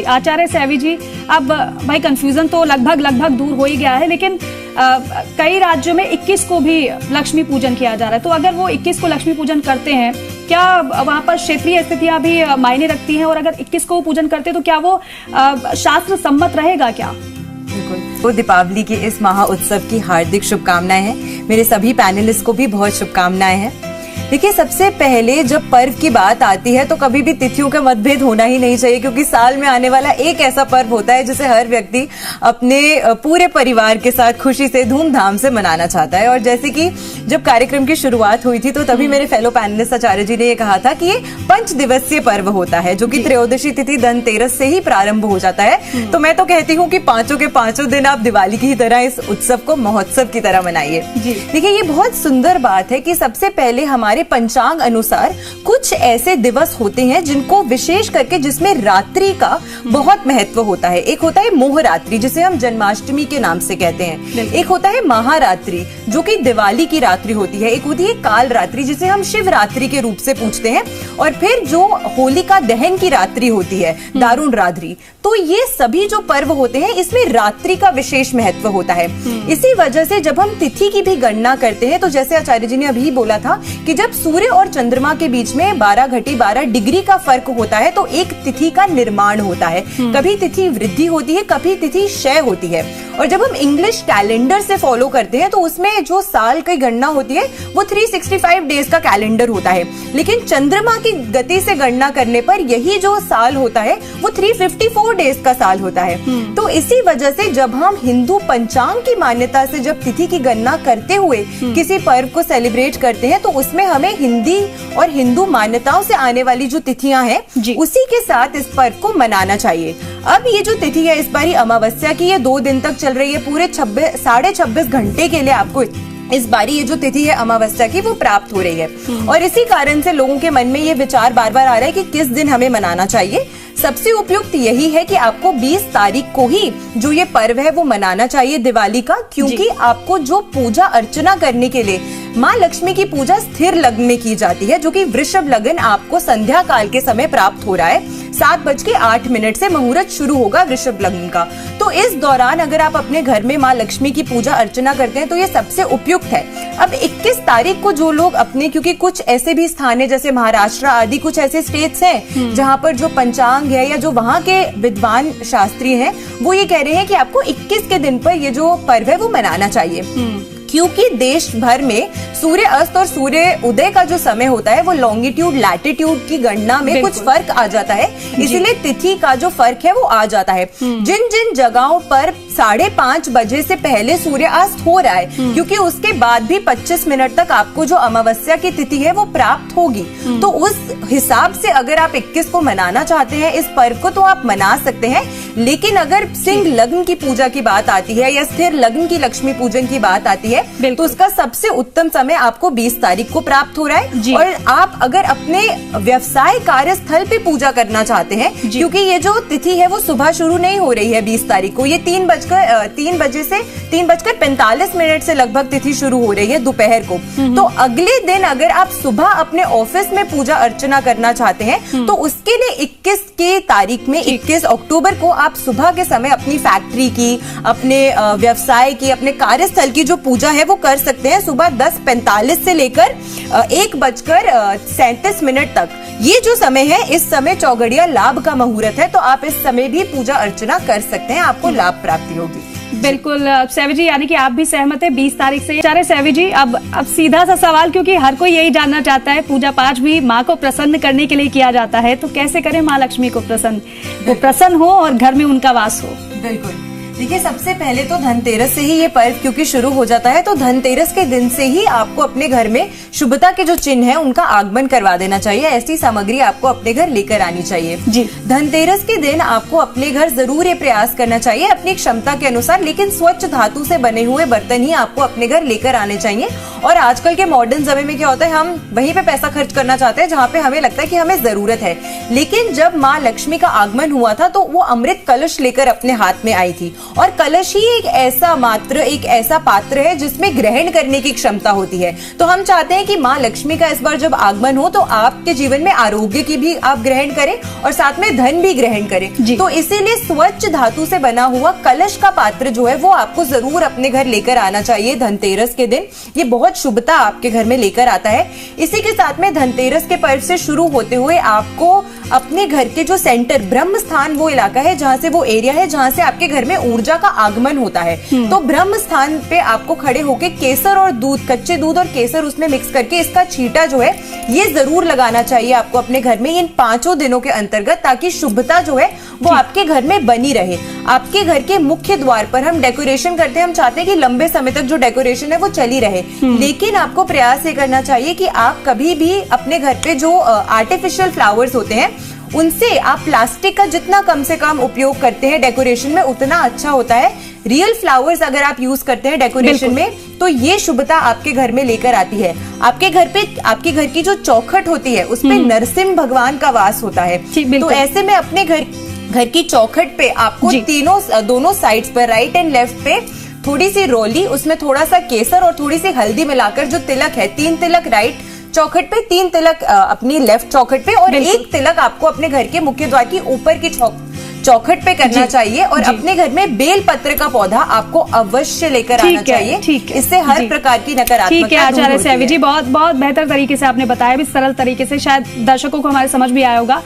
आचार्य savvy जी, अब भाई confusion तो लगभग दूर हो ही गया है, लेकिन कई राज्यों में 21 को भी लक्ष्मी पूजन किया जा रहा है। तो अगर वो 21 को लक्ष्मी पूजन करते हैं, क्या वहां पर क्षेत्रीय स्थितियां भी मायने रखती हैं? और अगर 21 को पूजन करते हैं तो क्या वो शास्त्र सम्मत रहेगा क्या? बिल्कुल। तो दीपावली के इस महा उत्सव की हार्दिक शुभकामनाएं हैं। मेरे सभी पैनलिस्ट को भी बहुत शुभकामनाएं हैं। देखिए, सबसे पहले जब पर्व की बात आती है तो कभी भी तिथियों का मतभेद होना ही नहीं चाहिए, क्योंकि साल में आने वाला एक ऐसा पर्व होता है जिसे हर व्यक्ति अपने पूरे परिवार के साथ खुशी से धूमधाम से मनाना चाहता है। और जैसे कि जब कार्यक्रम की शुरुआत हुई थी तो तभी मेरे फेलो पैनलिस्ट आचार्य जी ने ये कहा था कि ये 5 दिवसीय पर्व होता है, जो कि त्रयोदशी तिथि धनतेरस से ही प्रारंभ हो जाता है। तो मैं तो कहती हूँ कि पांचों के पांचों दिन आप दिवाली की तरह इस उत्सव को महोत्सव की तरह मनाइए। देखिए, ये बहुत सुंदर बात है कि सबसे पहले हमारे पंचांग अनुसार कुछ ऐसे दिवस होते हैं जिनको विशेष करके जिसमें रात्रि का बहुत महत्व होता है। एक होता है मोहरात्रि, जिसे हम जन्माष्टमी के नाम से कहते हैं। एक होता है महारात्रि, जो कि दिवाली की रात्रि होती है। एक होती है काल रात्रि, जिसे हम शिवरात्रि के रूप से पूछते हैं। और फिर जो होलिका दहन की रात्रि होती है, दारुण रात्रि। तो ये सभी जो पर्व होते हैं, इसमें रात्रि का विशेष महत्व होता है। इसी वजह से जब हम तिथि की भी गणना करते हैं, तो जैसे आचार्य जी ने अभी बोला था कि जब सूर्य और चंद्रमा के बीच में 12 डिग्री का फर्क होता है तो एक तिथि का निर्माण होता है। कभी तिथि वृद्धि होती है, कभी तिथि क्षय होती है। और जब हम इंग्लिश कैलेंडर से फॉलो करते हैं तो उसमें जो साल की गणना होती है वो 365 डेज का कैलेंडर होता है। लेकिन चंद्रमा की गति से गणना करने पर यही जो साल होता है वो 354 डेज का साल होता है। तो इसी वजह से जब हम हिंदू पंचांग की मान्यता से जब तिथि की गणना करते हुए किसी पर्व को सेलिब्रेट करते हैं, तो उसमें हमें हिंदी और हिंदू मान्यताओं से आने वाली जो तिथियां हैं उसी के साथ इस पर्व को मनाना चाहिए। अब ये जो तिथि है इस बारी अमावस्या की, ये 2 दिन तक चल रही है। पूरे 26 घंटे के लिए आपको इस बारी ये जो तिथि है अमावस्या की वो प्राप्त हो रही है। और इसी कारण से लोगों के मन में ये विचार बार बार आ रहा है कि किस दिन हमें मनाना चाहिए। सबसे उपयुक्त यही है कि आपको 20 तारीख को ही जो ये पर्व है वो मनाना चाहिए दिवाली का, क्योंकि आपको जो पूजा अर्चना करने के लिए माँ लक्ष्मी की पूजा स्थिर लग्न में की जाती है, जो कि वृषभ लग्न आपको संध्या काल के समय प्राप्त हो रहा है। 7:08 से मुहूर्त शुरू होगा वृषभ लग्न का। तो इस दौरान अगर आप अपने घर में माँ लक्ष्मी की पूजा अर्चना करते हैं तो ये सबसे उपयुक्त है। अब 21 तारीख को जो लोग अपने, क्योंकि कुछ ऐसे भी स्थान है जैसे महाराष्ट्र आदि कुछ ऐसे स्टेट्स हैं जहाँ पर जो पंचांग है या जो वहाँ के विद्वान शास्त्री हैं वो ये कह रहे हैं कि आपको 21 के दिन पर ये जो पर्व है वो मनाना चाहिए, क्योंकि देश भर में सूर्य अस्त और सूर्य उदय का जो समय होता है वो लॉन्गिट्यूड लैटिट्यूड की गणना में कुछ फर्क आ जाता है। इसीलिए तिथि का जो फर्क है वो आ जाता है। जिन जिन जगहों पर 5:30 बजे से पहले सूर्य अस्त हो रहा है, क्योंकि उसके बाद भी 25 मिनट तक आपको जो अमावस्या की तिथि है वो प्राप्त होगी। तो उस हिसाब से अगर आप 21 को मनाना चाहते हैं इस पर्व को तो आप मना सकते हैं। लेकिन अगर सिंह लग्न की पूजा की बात आती है या स्थिर लग्न की लक्ष्मी पूजन की बात आती है तो उसका सबसे उत्तम समय आपको 20 तारीख को प्राप्त हो रहा है। और आप अगर अपने व्यवसाय कार्यस्थल पे पूजा करना चाहते हैं, क्योंकि ये जो तिथि है वो सुबह शुरू नहीं हो रही है 20 तारीख को, ये 3:45 से लगभग तिथि शुरू हो रही है दोपहर को। तो अगले दिन अगर आप सुबह अपने ऑफिस में पूजा अर्चना करना चाहते हैं तो उसके लिए 21 की तारीख में 21 अक्टूबर को आप सुबह के समय अपनी फैक्ट्री की, अपने व्यवसाय की, अपने कार्यस्थल की जो पूजा है वो कर सकते हैं सुबह 10:45 से लेकर 1:37 तक। ये जो समय है इस समय चौगड़िया लाभ का मुहूर्त है, तो आप इस समय भी पूजा अर्चना कर सकते हैं, आपको लाभ प्राप्ति होगी। बिल्कुल सैवी जी, यानी कि आप भी सहमत है 20 तारीख से। आचार्य सैवी जी, अब सीधा सा सवाल, क्योंकि हर कोई यही जानना चाहता है, पूजा पाठ भी माँ को प्रसन्न करने के लिए किया जाता है, तो कैसे करें माँ लक्ष्मी को प्रसन्न, वो प्रसन्न हो और घर में उनका वास हो? बिल्कुल। देखिए, सबसे पहले तो धनतेरस से ही ये पर्व क्योंकि शुरू हो जाता है, तो धनतेरस के दिन से ही आपको अपने घर में शुभता के जो चिन्ह है उनका आगमन करवा देना चाहिए। ऐसी सामग्री आपको अपने घर लेकर आनी चाहिए। धनतेरस के दिन आपको अपने घर जरूर ये प्रयास करना चाहिए अपनी क्षमता के अनुसार, लेकिन स्वच्छ धातु से बने हुए बर्तन ही आपको अपने घर लेकर आने चाहिए। और आजकल के मॉडर्न समय में क्या होता है, हम वहीं पे पैसा खर्च करना चाहते हैं जहाँ पे हमें लगता है कि हमें जरूरत है। लेकिन जब माँ लक्ष्मी का आगमन हुआ था तो वो अमृत कलश लेकर अपने हाथ में आई थी और कलश ही एक ऐसा पात्र है जिसमें ग्रहण करने की क्षमता होती है। तो हम चाहते हैं कि माँ लक्ष्मी का इस बार जब आगमन हो तो आपके जीवन में आरोग्य की भी आप ग्रहण करें और साथ में धन भी ग्रहण करें। तो इसीलिए स्वच्छ धातु से बना हुआ कलश का पात्र जो है वो आपको जरूर अपने घर लेकर आना चाहिए धनतेरस के दिन। ये बहुत शुभता आपके घर में लेकर आता है। इसी के साथ में धनतेरस के पर्व से शुरू होते हुए आपको अपने घर के जो सेंटर ब्रह्म स्थान, वो इलाका है जहाँ से वो एरिया है जहाँ से आपके घर में ऊर्जा का आगमन होता है, तो ब्रह्म स्थान पे आपको खड़े होके केसर और दूध, कच्चे दूध और केसर उसमें मिक्स करके इसका छींटा जो है ये जरूर लगाना चाहिए आपको अपने घर में इन 5 दिनों के अंतर्गत, ताकि शुभता जो है वो आपके घर में बनी रहे। आपके घर के मुख्य द्वार पर हम डेकोरेशन करते हैं, हम चाहते हैं कि लंबे समय तक जो डेकोरेशन है वो चली रहे, लेकिन आपको प्रयास ये करना चाहिए कि आप कभी भी अपने घर पे जो आर्टिफिशियल फ्लावर्स होते हैं उनसे आप प्लास्टिक का जितना कम से कम उपयोग करते हैं डेकोरेशन में उतना अच्छा होता है। रियल फ्लावर्स अगर आप यूज करते हैं डेकोरेशन में तो ये शुभता आपके घर में लेकर आती है। आपके घर की जो चौखट होती है उसपे नरसिंह भगवान का वास होता है। तो ऐसे में अपने घर की चौखट पे आपको दोनों साइड्स पर, राइट एंड लेफ्ट पे थोड़ी सी रोली, उसमें थोड़ा सा केसर और थोड़ी सी हल्दी मिलाकर जो तिलक है, 3 तिलक राइट चौखट पे, 3 तिलक अपनी लेफ्ट चौखट पे और 1 तिलक आपको अपने घर के मुख्य द्वार की ऊपर की चौखट पे करना चाहिए। और अपने घर में बेल पत्र का पौधा आपको अवश्य लेकर आना चाहिए। इससे हर प्रकार की नकारात्मकता दूर होती है। आचार्य सैवी जी, बहुत बहुत बेहतर तरीके से आपने बताया, भी सरल तरीके से, शायद दर्शकों को हमारे समझ भी आया होगा।